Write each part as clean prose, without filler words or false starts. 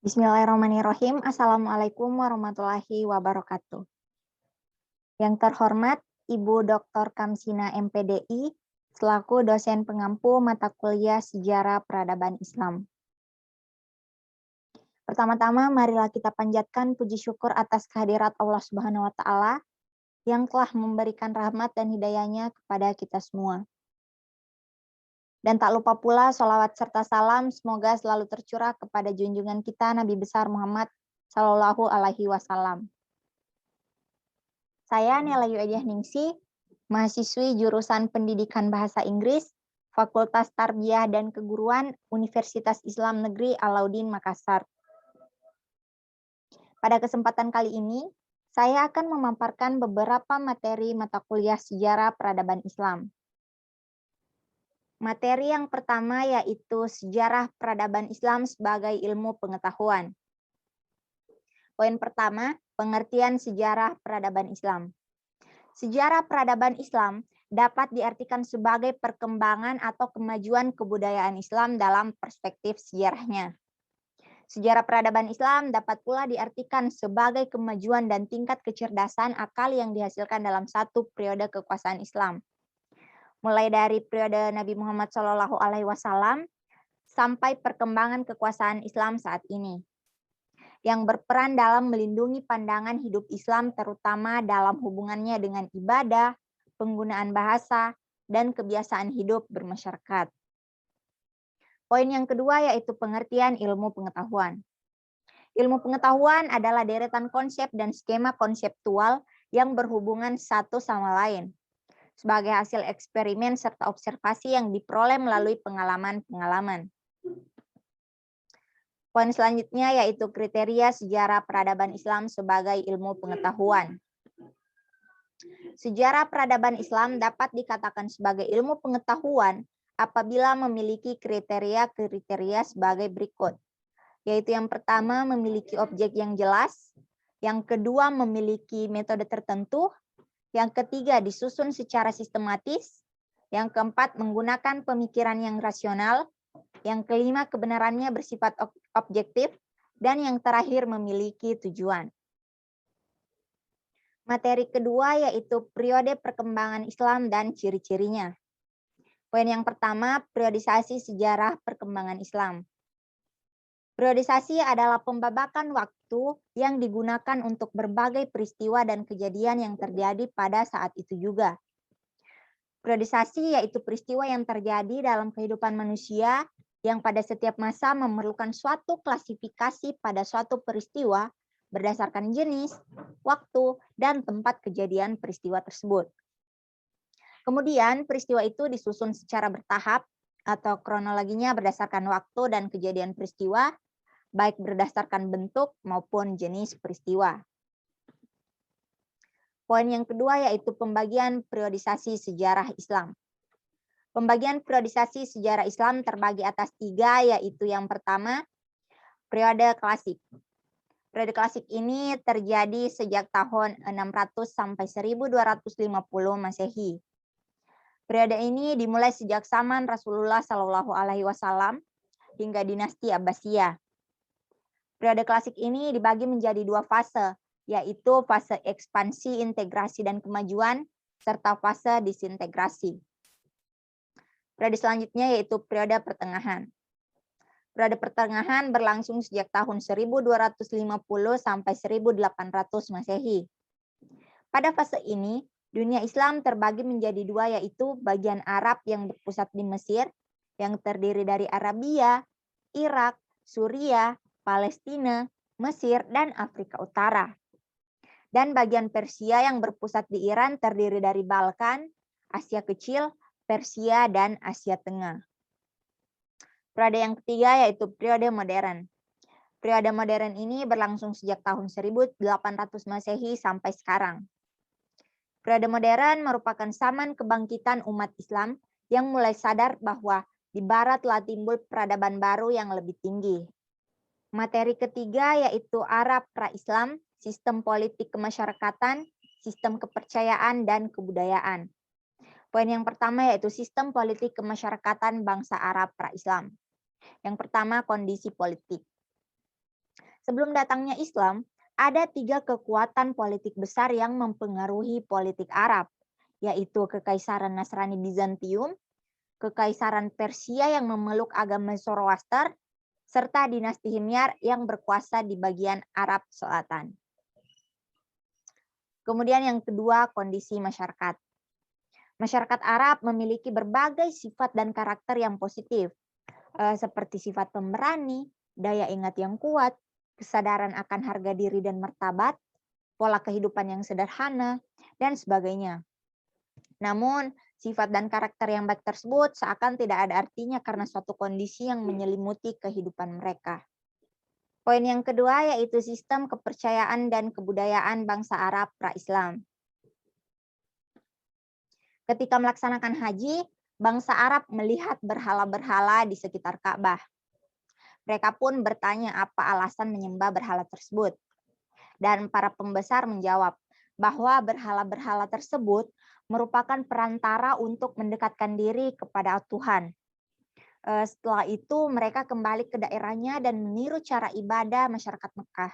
Bismillahirrahmanirrahim. Assalamualaikum warahmatullahi wabarakatuh. Yang terhormat Ibu Dr. Kamsina MPDI selaku dosen pengampu mata kuliah Sejarah Peradaban Islam. Pertama-tama marilah kita panjatkan puji syukur atas kehadirat Allah Subhanahu wa taala yang telah memberikan rahmat dan hidayahnya kepada kita semua. Dan tak lupa pula sholawat serta salam semoga selalu tercurah kepada junjungan kita Nabi besar Muhammad Sallallahu Alaihi Wasallam. Saya Nelayu Ediah Ningsi, mahasiswi jurusan Pendidikan Bahasa Inggris, Fakultas Tarbiyah dan Keguruan Universitas Islam Negeri Alauddin Makassar. Pada kesempatan kali ini, saya akan memaparkan beberapa materi mata kuliah Sejarah Peradaban Islam. Materi yang pertama yaitu Sejarah Peradaban Islam sebagai ilmu pengetahuan. Poin pertama, pengertian sejarah peradaban Islam. Sejarah peradaban Islam dapat diartikan sebagai perkembangan atau kemajuan kebudayaan Islam dalam perspektif sejarahnya. Sejarah peradaban Islam dapat pula diartikan sebagai kemajuan dan tingkat kecerdasan akal yang dihasilkan dalam satu periode kekuasaan Islam. Mulai dari periode Nabi Muhammad SAW sampai perkembangan kekuasaan Islam saat ini, yang berperan dalam melindungi pandangan hidup Islam terutama dalam hubungannya dengan ibadah, penggunaan bahasa, dan kebiasaan hidup bermasyarakat. Poin yang kedua yaitu pengertian ilmu pengetahuan. Ilmu pengetahuan adalah deretan konsep dan skema konseptual yang berhubungan satu sama lain sebagai hasil eksperimen serta observasi yang diperoleh melalui pengalaman-pengalaman. Poin selanjutnya yaitu kriteria sejarah peradaban Islam sebagai ilmu pengetahuan. Sejarah peradaban Islam dapat dikatakan sebagai ilmu pengetahuan apabila memiliki kriteria-kriteria sebagai berikut, yaitu yang pertama memiliki objek yang jelas, yang kedua memiliki metode tertentu, yang ketiga disusun secara sistematis, yang keempat menggunakan pemikiran yang rasional, yang kelima kebenarannya bersifat objektif, dan yang terakhir memiliki tujuan. Materi kedua yaitu periode perkembangan Islam dan ciri-cirinya. Poin yang pertama, periodisasi sejarah perkembangan Islam. Periodisasi adalah pembabakan waktu yang digunakan untuk berbagai peristiwa dan kejadian yang terjadi pada saat itu juga. Periodisasi yaitu peristiwa yang terjadi dalam kehidupan manusia yang pada setiap masa memerlukan suatu klasifikasi pada suatu peristiwa berdasarkan jenis, waktu, dan tempat kejadian peristiwa tersebut. Kemudian peristiwa itu disusun secara bertahap atau kronologinya berdasarkan waktu dan kejadian peristiwa, baik berdasarkan bentuk maupun jenis peristiwa. Poin yang kedua yaitu pembagian periodisasi sejarah Islam. Pembagian periodisasi sejarah Islam terbagi atas 3, yaitu yang pertama, periode klasik. Periode klasik ini terjadi sejak tahun 600 sampai 1250 Masehi. Periode ini dimulai sejak zaman Rasulullah SAW hingga dinasti Abbasiyah. Periode klasik ini dibagi menjadi 2 fase, yaitu fase ekspansi, integrasi, dan kemajuan, serta fase disintegrasi. Periode selanjutnya yaitu periode pertengahan. Periode pertengahan berlangsung sejak tahun 1250 sampai 1800 Masehi. Pada fase ini, dunia Islam terbagi menjadi 2, yaitu bagian Arab yang berpusat di Mesir, yang terdiri dari Arabia, Irak, Suriah, Palestina, Mesir, dan Afrika Utara. Dan bagian Persia yang berpusat di Iran terdiri dari Balkan, Asia Kecil, Persia, dan Asia Tengah. Periode yang ketiga yaitu periode modern. Periode modern ini berlangsung sejak tahun 1800 Masehi sampai sekarang. Periode modern merupakan zaman kebangkitan umat Islam yang mulai sadar bahwa di Barat telah timbul peradaban baru yang lebih tinggi. Materi ketiga yaitu Arab pra-Islam, sistem politik kemasyarakatan, sistem kepercayaan, dan kebudayaan. Poin yang pertama yaitu sistem politik kemasyarakatan bangsa Arab pra-Islam. Yang pertama, kondisi politik. Sebelum datangnya Islam, ada 3 kekuatan politik besar yang mempengaruhi politik Arab, yaitu Kekaisaran Nasrani Bizantium, Kekaisaran Persia yang memeluk agama Zoroaster, serta dinasti Himyar yang berkuasa di bagian Arab Selatan. Kemudian yang kedua, kondisi masyarakat. Masyarakat Arab memiliki berbagai sifat dan karakter yang positif, seperti sifat pemberani, daya ingat yang kuat, kesadaran akan harga diri dan martabat, pola kehidupan yang sederhana, dan sebagainya. Namun, sifat dan karakter yang baik tersebut seakan tidak ada artinya karena suatu kondisi yang menyelimuti kehidupan mereka. Poin yang kedua yaitu sistem kepercayaan dan kebudayaan bangsa Arab pra-Islam. Ketika melaksanakan haji, bangsa Arab melihat berhala-berhala di sekitar Ka'bah. Mereka pun bertanya apa alasan menyembah berhala tersebut. Dan para pembesar menjawab bahwa berhala-berhala tersebut merupakan perantara untuk mendekatkan diri kepada Tuhan. Setelah itu mereka kembali ke daerahnya dan meniru cara ibadah masyarakat Mekah.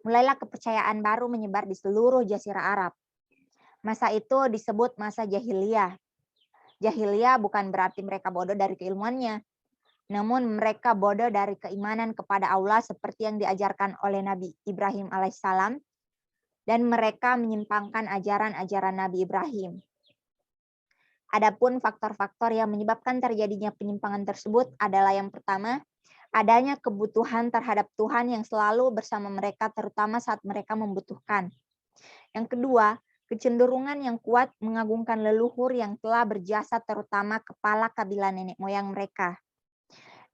Mulailah kepercayaan baru menyebar di seluruh jazirah Arab. Masa itu disebut masa jahiliyah. Jahiliyah bukan berarti mereka bodoh dari keilmuannya, namun mereka bodoh dari keimanan kepada Allah seperti yang diajarkan oleh Nabi Ibrahim alaihissalam, dan mereka menyimpangkan ajaran-ajaran Nabi Ibrahim. Adapun faktor-faktor yang menyebabkan terjadinya penyimpangan tersebut adalah yang pertama, adanya kebutuhan terhadap Tuhan yang selalu bersama mereka terutama saat mereka membutuhkan. Yang kedua, kecenderungan yang kuat mengagungkan leluhur yang telah berjasa terutama kepala kabilah nenek moyang mereka.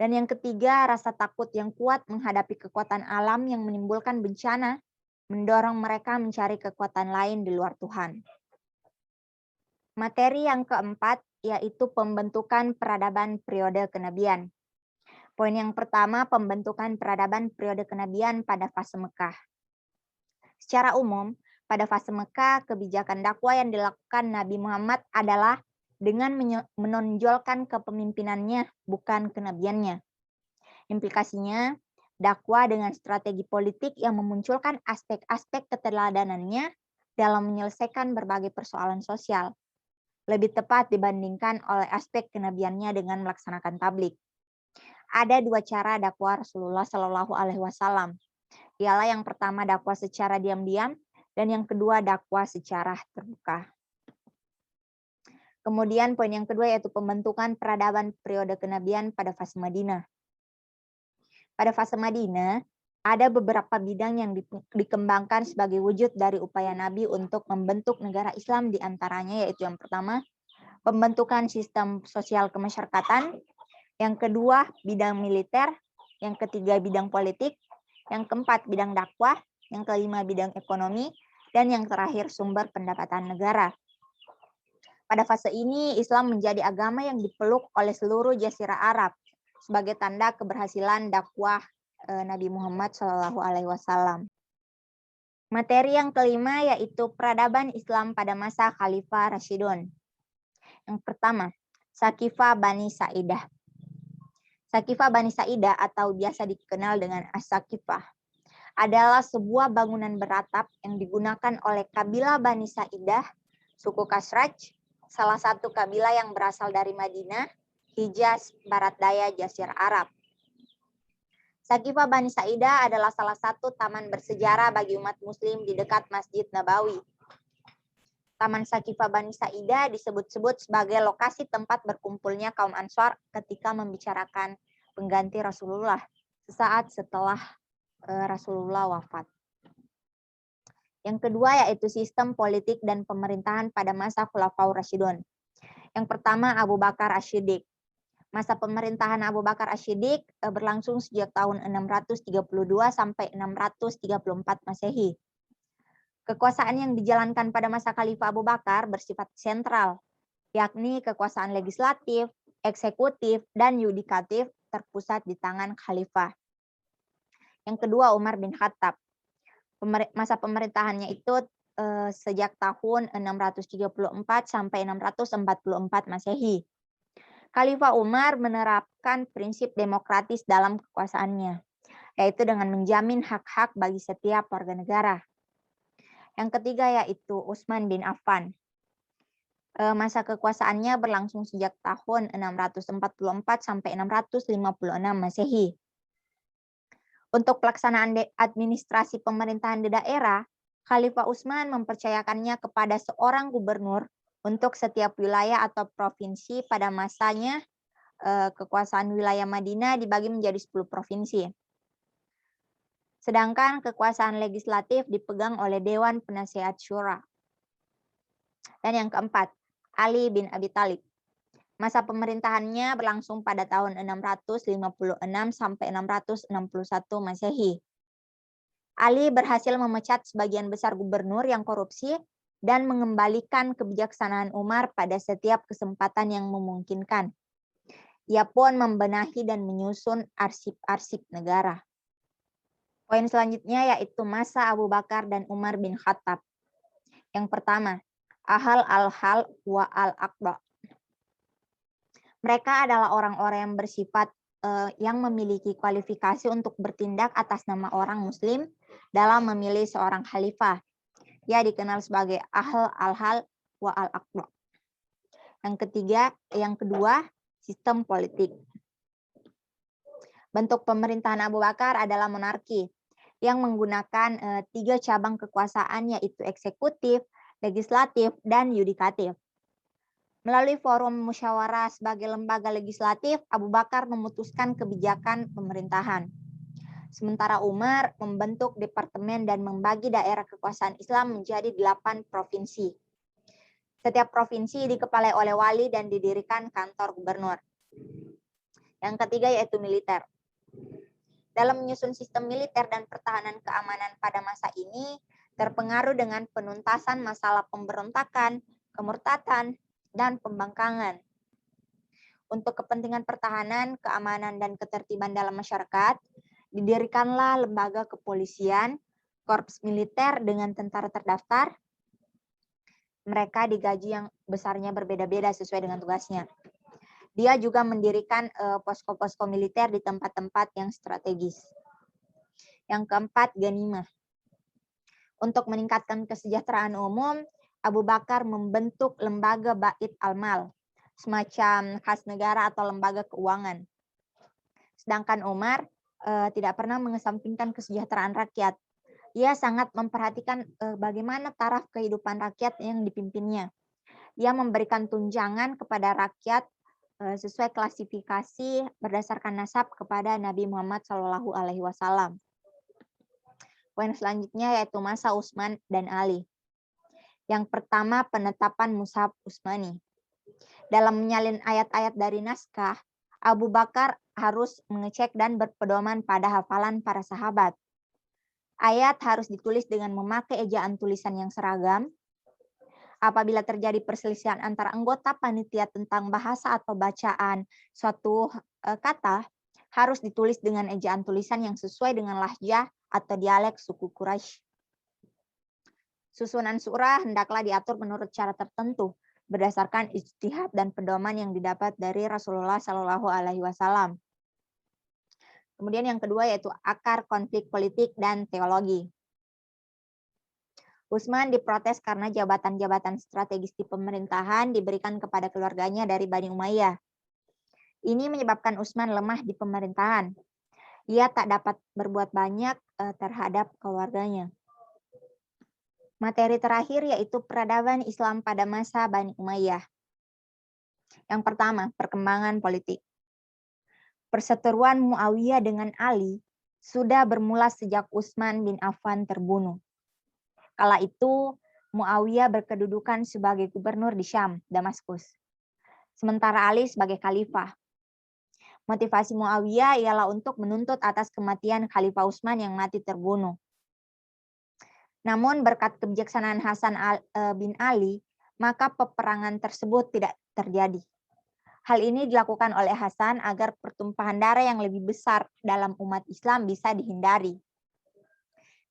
Dan yang ketiga, rasa takut yang kuat menghadapi kekuatan alam yang menimbulkan bencana, mendorong mereka mencari kekuatan lain di luar Tuhan. Materi yang keempat yaitu pembentukan peradaban periode kenabian. Poin yang pertama, pembentukan peradaban periode kenabian pada fase Mekah. Secara umum, pada fase Mekah, kebijakan dakwah yang dilakukan Nabi Muhammad adalah dengan menonjolkan kepemimpinannya, bukan kenabiannya. Implikasinya, dakwah dengan strategi politik yang memunculkan aspek-aspek keteladanannya dalam menyelesaikan berbagai persoalan sosial. Lebih tepat dibandingkan oleh aspek kenabiannya dengan melaksanakan tablik. Ada 2 cara dakwah Rasulullah Shallallahu Alaihi Wasallam. Ialah yang pertama dakwah secara diam-diam dan yang kedua dakwah secara terbuka. Kemudian poin yang kedua yaitu pembentukan peradaban periode kenabian pada fase Madinah. Pada fase Madinah, ada beberapa bidang yang dikembangkan sebagai wujud dari upaya Nabi untuk membentuk negara Islam, di antaranya yaitu yang pertama, pembentukan sistem sosial kemasyarakatan, yang kedua, bidang militer, yang ketiga, bidang politik, yang keempat, bidang dakwah, yang kelima, bidang ekonomi, dan yang terakhir, sumber pendapatan negara. Pada fase ini, Islam menjadi agama yang dipeluk oleh seluruh jazirah Arab sebagai tanda keberhasilan dakwah Nabi Muhammad SAW. Materi yang kelima yaitu peradaban Islam pada masa Khalifah Rashidun. Yang pertama, Sakifah Bani Sa'idah. Sakifah Bani Sa'idah atau biasa dikenal dengan As-Sakifah adalah sebuah bangunan beratap yang digunakan oleh kabilah Bani Sa'idah, suku Khazraj, salah satu kabilah yang berasal dari Madinah, Hijaz, Barat Daya, Jazirah Arab. Sakifah Bani Sa'idah adalah salah satu taman bersejarah bagi umat muslim di dekat Masjid Nabawi. Taman Sakifah Bani Sa'idah disebut-sebut sebagai lokasi tempat berkumpulnya kaum Ansar ketika membicarakan pengganti Rasulullah sesaat setelah Rasulullah wafat. Yang kedua yaitu sistem politik dan pemerintahan pada masa Khulafaur Rasyidun. Yang pertama, Abu Bakar Asy-Syiddiq. Masa pemerintahan Abu Bakar Asy-Syiddiq berlangsung sejak tahun 632 sampai 634 Masehi. Kekuasaan yang dijalankan pada masa Khalifah Abu Bakar bersifat sentral, yakni kekuasaan legislatif, eksekutif, dan yudikatif terpusat di tangan Khalifah. Yang kedua, Umar bin Khattab. Masa pemerintahannya itu sejak tahun 634 sampai 644 Masehi. Khalifah Umar menerapkan prinsip demokratis dalam kekuasaannya. yaitu dengan menjamin hak-hak bagi setiap warga negara. Yang ketiga yaitu Utsman bin Affan. Masa kekuasaannya berlangsung sejak tahun 644 sampai 656 Masehi. Untuk pelaksanaan administrasi pemerintahan di daerah, Khalifah Utsman mempercayakannya kepada seorang gubernur untuk setiap wilayah atau provinsi. Pada masanya kekuasaan wilayah Madinah dibagi menjadi 10 provinsi. Sedangkan kekuasaan legislatif dipegang oleh Dewan Penasihat Syura. Dan yang keempat, Ali bin Abi Thalib. Masa pemerintahannya berlangsung pada tahun 656 sampai 661 Masehi. Ali berhasil memecat sebagian besar gubernur yang korupsi dan mengembalikan kebijaksanaan Umar pada setiap kesempatan yang memungkinkan. Ia pun membenahi dan menyusun arsip-arsip negara. Poin selanjutnya yaitu masa Abu Bakar dan Umar bin Khattab. Yang pertama, ahal al-hal wa al-aqda. Mereka adalah orang-orang yang bersifat yang memiliki kualifikasi untuk bertindak atas nama orang muslim dalam memilih seorang khalifah. Dia dikenal sebagai ahal al-hal wa al-aqda. Yang kedua, sistem politik. Bentuk pemerintahan Abu Bakar adalah monarki yang menggunakan 3 cabang kekuasaan, yaitu eksekutif, legislatif, dan yudikatif. Melalui forum musyawarah sebagai lembaga legislatif, Abu Bakar memutuskan kebijakan pemerintahan. Sementara Umar membentuk departemen dan membagi daerah kekuasaan Islam menjadi 8 provinsi. Setiap provinsi dikepalai oleh wali dan didirikan kantor gubernur. Yang ketiga yaitu militer. Dalam menyusun sistem militer dan pertahanan keamanan pada masa ini, terpengaruh dengan penuntasan masalah pemberontakan, kemurtadan, dan pembangkangan. Untuk kepentingan pertahanan, keamanan, dan ketertiban dalam masyarakat, didirikanlah lembaga kepolisian, korps militer dengan tentara terdaftar. Mereka digaji yang besarnya berbeda-beda sesuai dengan tugasnya. Dia juga mendirikan posko-posko militer di tempat-tempat yang strategis. Yang keempat, ghanimah. Untuk meningkatkan kesejahteraan umum, Abu Bakar membentuk lembaga Bait al-Mal, semacam kas negara atau lembaga keuangan. Sedangkan Umar tidak pernah mengesampingkan kesejahteraan rakyat. Ia sangat memperhatikan bagaimana taraf kehidupan rakyat yang dipimpinnya. Ia memberikan tunjangan kepada rakyat sesuai klasifikasi berdasarkan nasab kepada Nabi Muhammad SAW. Poin selanjutnya yaitu masa Utsman dan Ali. Yang pertama, penetapan Mushaf Utsmani. Dalam menyalin ayat-ayat dari naskah, Abu Bakar harus mengecek dan berpedoman pada hafalan para sahabat. Ayat harus ditulis dengan memakai ejaan tulisan yang seragam. Apabila terjadi perselisihan antara anggota panitia tentang bahasa atau bacaan suatu kata, harus ditulis dengan ejaan tulisan yang sesuai dengan lahjah atau dialek suku Quraisy. Susunan surah hendaklah diatur menurut cara tertentu berdasarkan ijtihad dan pedoman yang didapat dari Rasulullah SAW. Kemudian yang kedua yaitu akar konflik politik dan teologi. Utsman diprotes karena jabatan-jabatan strategis di pemerintahan diberikan kepada keluarganya dari Bani Umayyah. Ini menyebabkan Utsman lemah di pemerintahan. Ia tak dapat berbuat banyak terhadap keluarganya. Materi terakhir yaitu peradaban Islam pada masa Bani Umayyah. Yang pertama, perkembangan politik. Perseteruan Muawiyah dengan Ali sudah bermula sejak Utsman bin Affan terbunuh. Kala itu, Muawiyah berkedudukan sebagai gubernur di Syam, Damaskus. Sementara Ali sebagai khalifah. Motivasi Muawiyah ialah untuk menuntut atas kematian Khalifah Utsman yang mati terbunuh. Namun berkat kebijaksanaan Hasan bin Ali, maka peperangan tersebut tidak terjadi. Hal ini dilakukan oleh Hasan agar pertumpahan darah yang lebih besar dalam umat Islam bisa dihindari.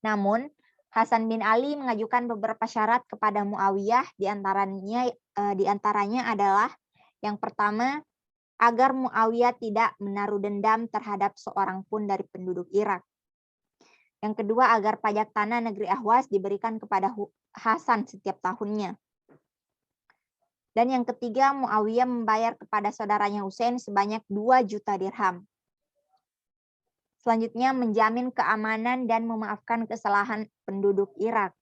Namun, Hasan bin Ali mengajukan beberapa syarat kepada Muawiyah, diantaranya adalah yang pertama, agar Muawiyah tidak menaruh dendam terhadap seorang pun dari penduduk Irak. Yang kedua, agar pajak tanah negeri Ahwas diberikan kepada Hasan setiap tahunnya. Dan yang ketiga, Muawiyah membayar kepada saudaranya Husain sebanyak 2 juta dirham. Selanjutnya, menjamin keamanan dan memaafkan kesalahan penduduk Irak.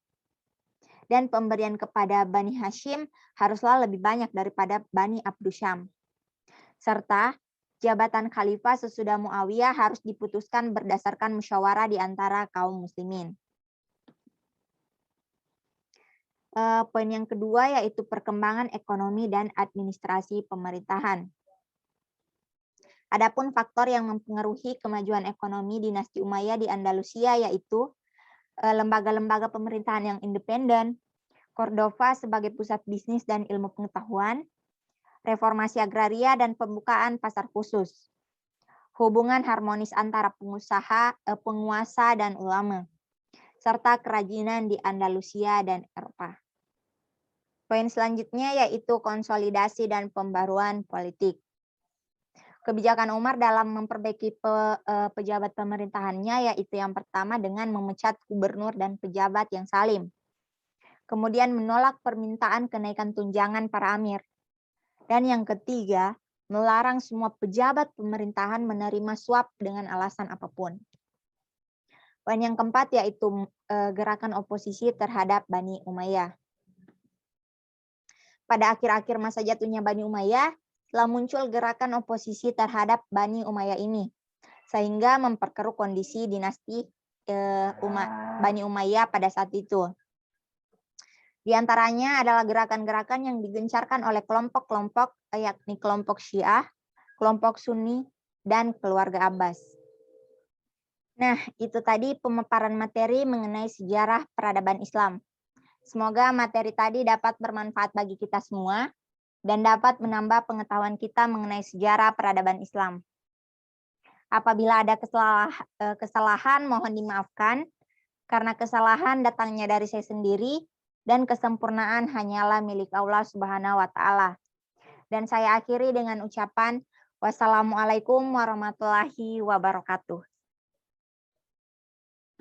Dan pemberian kepada Bani Hashim haruslah lebih banyak daripada Bani Abdusyam. Serta jabatan khalifah sesudah Muawiyah harus diputuskan berdasarkan musyawarah di antara kaum muslimin. Poin yang kedua yaitu perkembangan ekonomi dan administrasi pemerintahan. Adapun faktor yang mempengaruhi kemajuan ekonomi dinasti Umayyah di Andalusia yaitu lembaga-lembaga pemerintahan yang independen, Cordova sebagai pusat bisnis dan ilmu pengetahuan, reformasi agraria dan pembukaan pasar khusus, hubungan harmonis antara penguasa dan ulama, serta kerajinan di Andalusia dan Eropa. Poin selanjutnya yaitu konsolidasi dan pembaruan politik. Kebijakan Umar dalam memperbaiki pejabat pemerintahannya yaitu yang pertama dengan memecat gubernur dan pejabat yang zalim. Kemudian menolak permintaan kenaikan tunjangan para amir. Dan yang ketiga, melarang semua pejabat pemerintahan menerima suap dengan alasan apapun. Poin yang keempat yaitu gerakan oposisi terhadap Bani Umayyah. Pada akhir-akhir masa jatuhnya Bani Umayyah, telah muncul gerakan oposisi terhadap Bani Umayyah ini, sehingga memperkeruh kondisi dinasti Bani Umayyah pada saat itu. Di antaranya adalah gerakan-gerakan yang digencarkan oleh kelompok-kelompok, yakni kelompok Syiah, kelompok Sunni, dan keluarga Abbas. Nah, itu tadi pemaparan materi mengenai sejarah peradaban Islam. Semoga materi tadi dapat bermanfaat bagi kita semua dan dapat menambah pengetahuan kita mengenai sejarah peradaban Islam. Apabila ada kesalahan, mohon dimaafkan, karena kesalahan datangnya dari saya sendiri, dan kesempurnaan hanyalah milik Allah Subhanahu wa Ta'ala. Dan saya akhiri dengan ucapan wassalamualaikum warahmatullahi wabarakatuh.